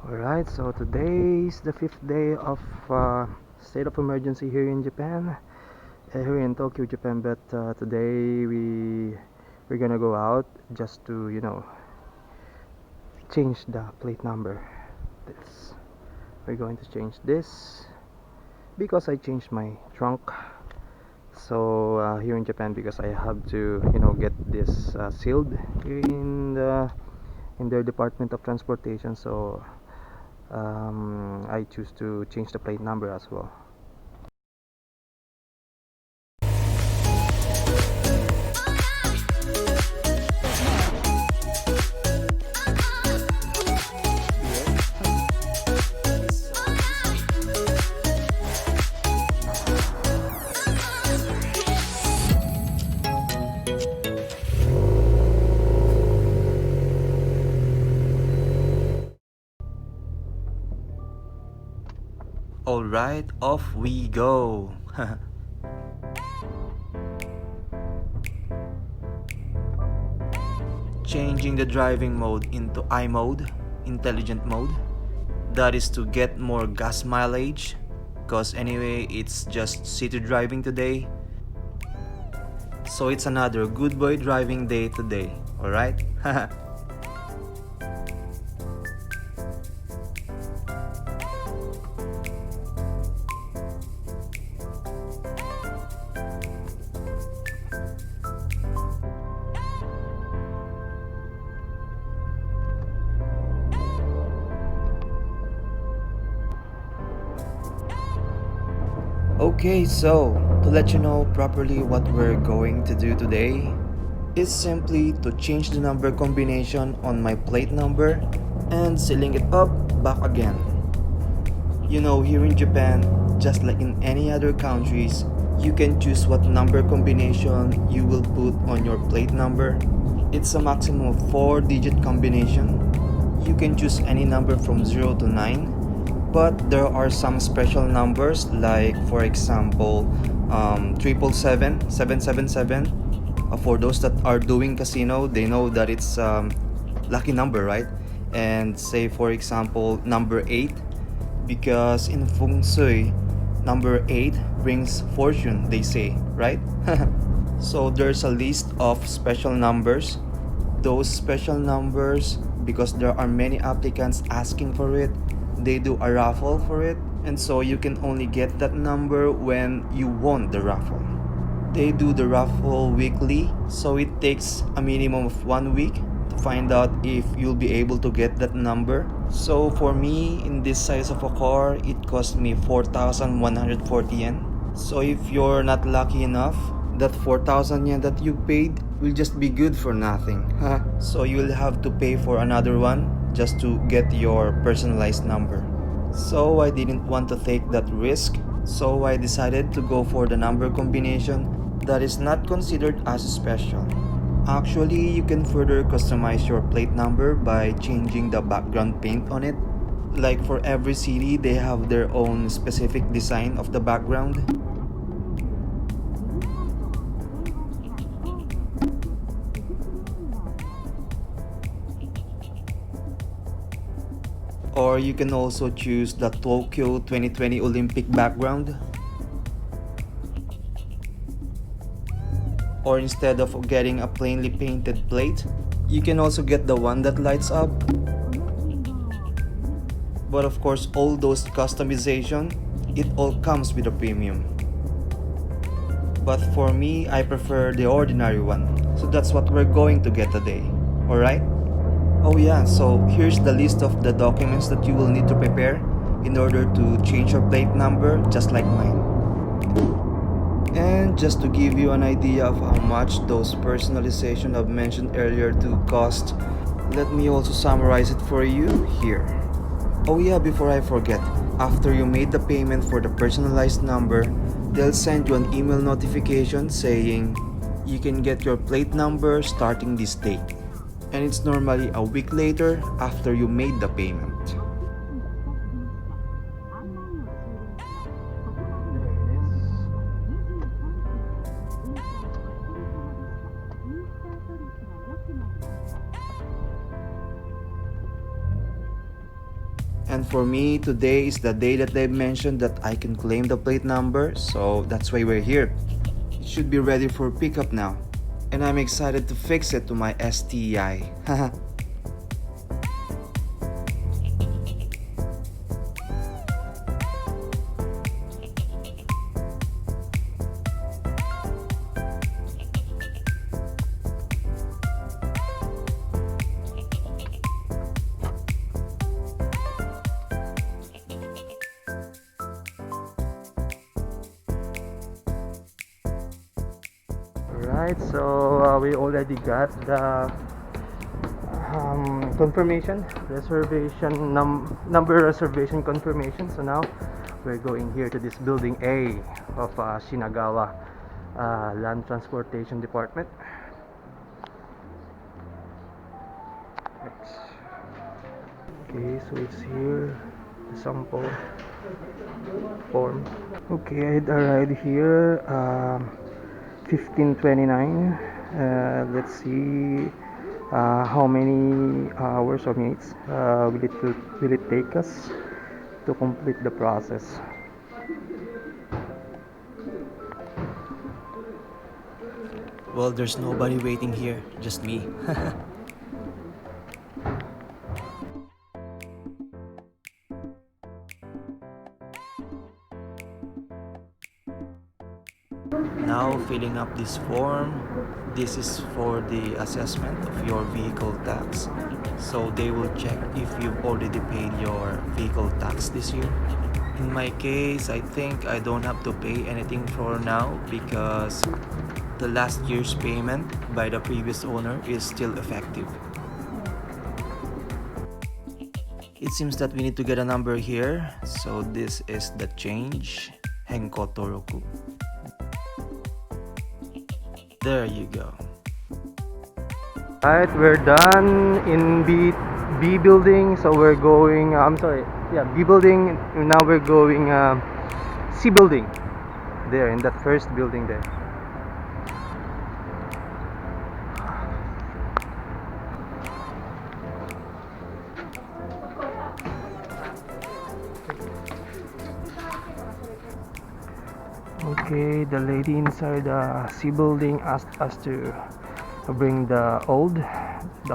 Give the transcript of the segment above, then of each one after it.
Alright, so today is the 5th day of state of emergency here in Japan, here in Tokyo, Japan. But today we're gonna go out just to, change the plate number. We're going to change this because I changed my trunk. So here in Japan, because I have to, get this sealed here in their Department of Transportation. So I choose to change the plate number as well. Alright, off we go. Changing the driving mode into I mode, intelligent mode. That is to get more gas mileage, cause anyway it's just city driving today. So it's another good boy driving day today, alright? Okay, so to let you know properly what we're going to do today is simply to change the number combination on my plate number and sealing it up back again. Here in Japan, just like in any other countries, you can choose what number combination you will put on your plate number. It's a maximum of 4-digit combination. You can choose any number from 0 to 9. But there are some special numbers, like for example 777, 777. For those that are doing casino, they know that it's lucky number, right? And say for example number 8, because in feng shui number 8 brings fortune, they say, right? So there's a list of special numbers. Those special numbers, because there are many applicants asking for it, they do a raffle for it, and so you can only get that number when you won the raffle. They do the raffle weekly, so it takes a minimum of 1 week to find out if you'll be able to get that number. So for me, in this size of a car, it cost me 4,140 yen. So if you're not lucky enough, that 4,000 yen that you paid will just be good for nothing. So you'll have to pay for another one just to get your personalized number. So I didn't want to take that risk, so I decided to go for the number combination that is not considered as special. Actually, you can further customize your plate number by changing the background paint on it. Like for every city, they have their own specific design of the background. Or you can also choose the Tokyo 2020 Olympic background. Or instead of getting a plainly painted plate, you can also get the one that lights up. But of course, all those customization, it all comes with a premium. But for me, I prefer the ordinary one. So that's what we're going to get today. Alright? Oh yeah, so here's the list of the documents that you will need to prepare in order to change your plate number, just like mine. And just to give you an idea of how much those personalization I've mentioned earlier do cost, let me also summarize it for you here. Oh yeah, before I forget, after you made the payment for the personalized number, they'll send you an email notification saying you can get your plate number starting this date. And it's normally a week later after you made the payment. And for me, today is the day that they mentioned that I can claim the plate number, so that's why we're here. It should be ready for pickup now. And I'm excited to fix it to my STI. Alright, so we already got the confirmation, reservation number reservation confirmation. So now we're going here to this building A of Shinagawa Land Transportation Department. Okay, so it's here, the sample form. Okay, I arrived here 15:29. Let's see how many hours or minutes will it take us to complete the process. Well, there's nobody waiting here, just me. Now filling up this form. This is for the assessment of your vehicle tax. So they will check if you've already paid your vehicle tax this year. In my case, I think I don't have to pay anything for now because the last year's payment by the previous owner is still effective. It seems that we need to get a number here. So this is the change. Henko Toroku. There you go. Alright, we're done in B building. So we're going, B building. Now we're going C building. There, in that first building there. Okay, the lady inside the C building asked us to bring the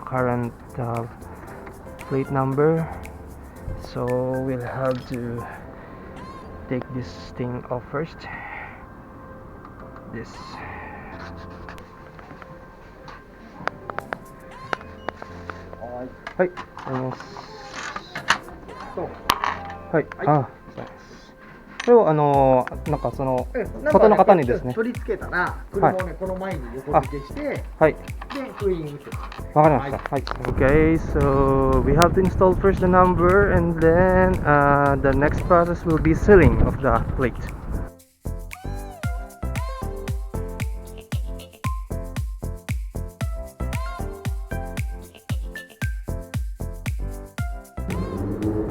current plate number, so we'll have to take this thing off first. This. Hi. Hi. これをなんかその外の方にですね、取り付けたら車をね、この前に横付けして、はい、で封印して。わかりました。はい。Okay, so we have to install first the number and then the next process will be sealing of the plate.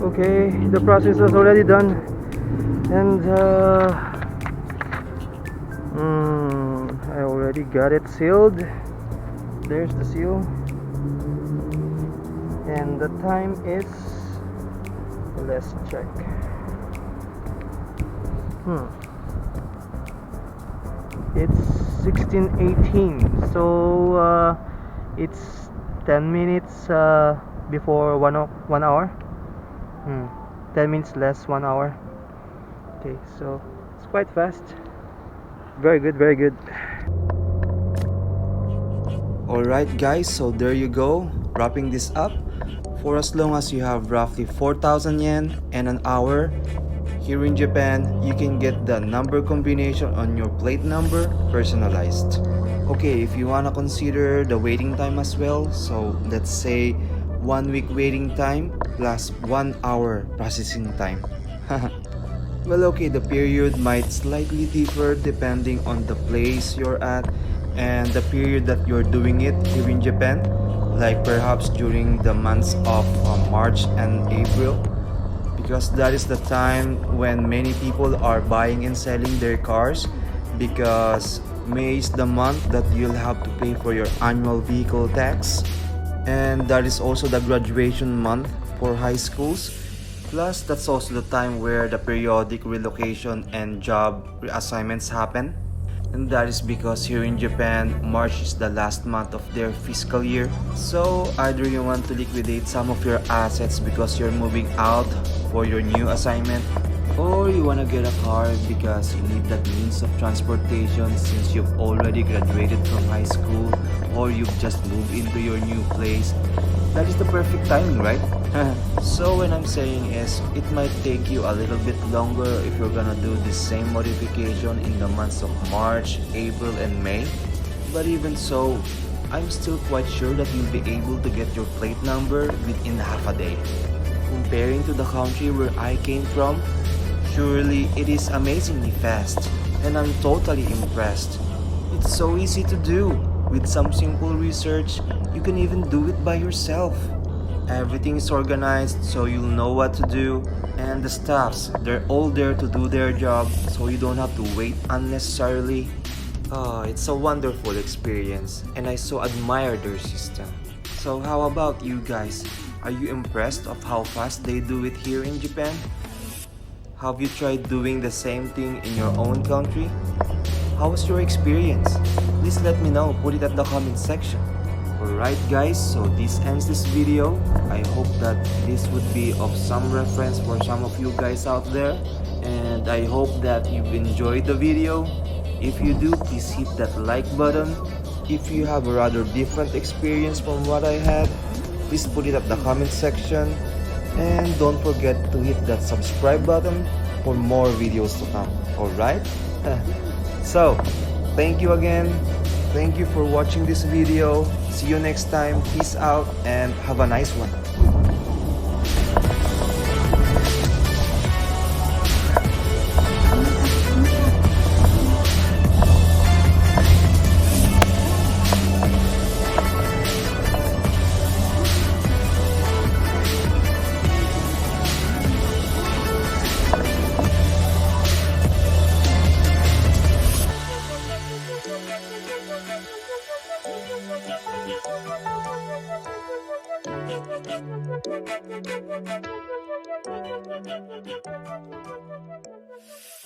Okay, the process is already done. And I already got it sealed. There's the seal. And the time is, let's check. It's 16:18. So it's 10 minutes before 1 hour. 10 minutes less 1 hour. Okay, so it's quite fast. Very good, very good. Alright guys, so there you go. Wrapping this up. For as long as you have roughly 4,000 yen and an hour, here in Japan, you can get the number combination on your plate number personalized. Okay, if you wanna consider the waiting time as well, so let's say 1 week waiting time plus 1 hour processing time. Well, okay, the period might slightly differ depending on the place you're at and the period that you're doing it here in Japan, like perhaps during the months of March and April, because that is the time when many people are buying and selling their cars, because May is the month that you'll have to pay for your annual vehicle tax, and that is also the graduation month for high schools. Plus, that's also the time where the periodic relocation and job reassignments happen. And that is because here in Japan, March is the last month of their fiscal year. So either you want to liquidate some of your assets because you're moving out for your new assignment, or you want to get a car because you need that means of transportation since you've already graduated from high school or you've just moved into your new place. That is the perfect timing, right? So what I'm saying is, it might take you a little bit longer if you're gonna do the same modification in the months of March, April, and May. But even so, I'm still quite sure that you'll be able to get your plate number within half a day. Comparing to the country where I came from, surely it is amazingly fast, and I'm totally impressed. It's so easy to do. With some simple research, you can even do it by yourself. Everything is organized so you'll know what to do, and the staffs, they're all there to do their job so you don't have to wait unnecessarily. It's a wonderful experience, and I so admire their system. So how about you guys? Are you impressed of how fast they do it here in Japan? Have you tried doing the same thing in your own country? How was your experience? Please let me know, put it at the comment section. Alright guys, so this ends this video. I hope that this would be of some reference for some of you guys out there, and I hope that you've enjoyed the video. If you do, please hit that like button. If you have a rather different experience from what I had, please put it at the comment section, and don't forget to hit that subscribe button for more videos to come. Alright? So, thank you again. Thank you for watching this video. See you next time. Peace out and have a nice one. Thank you.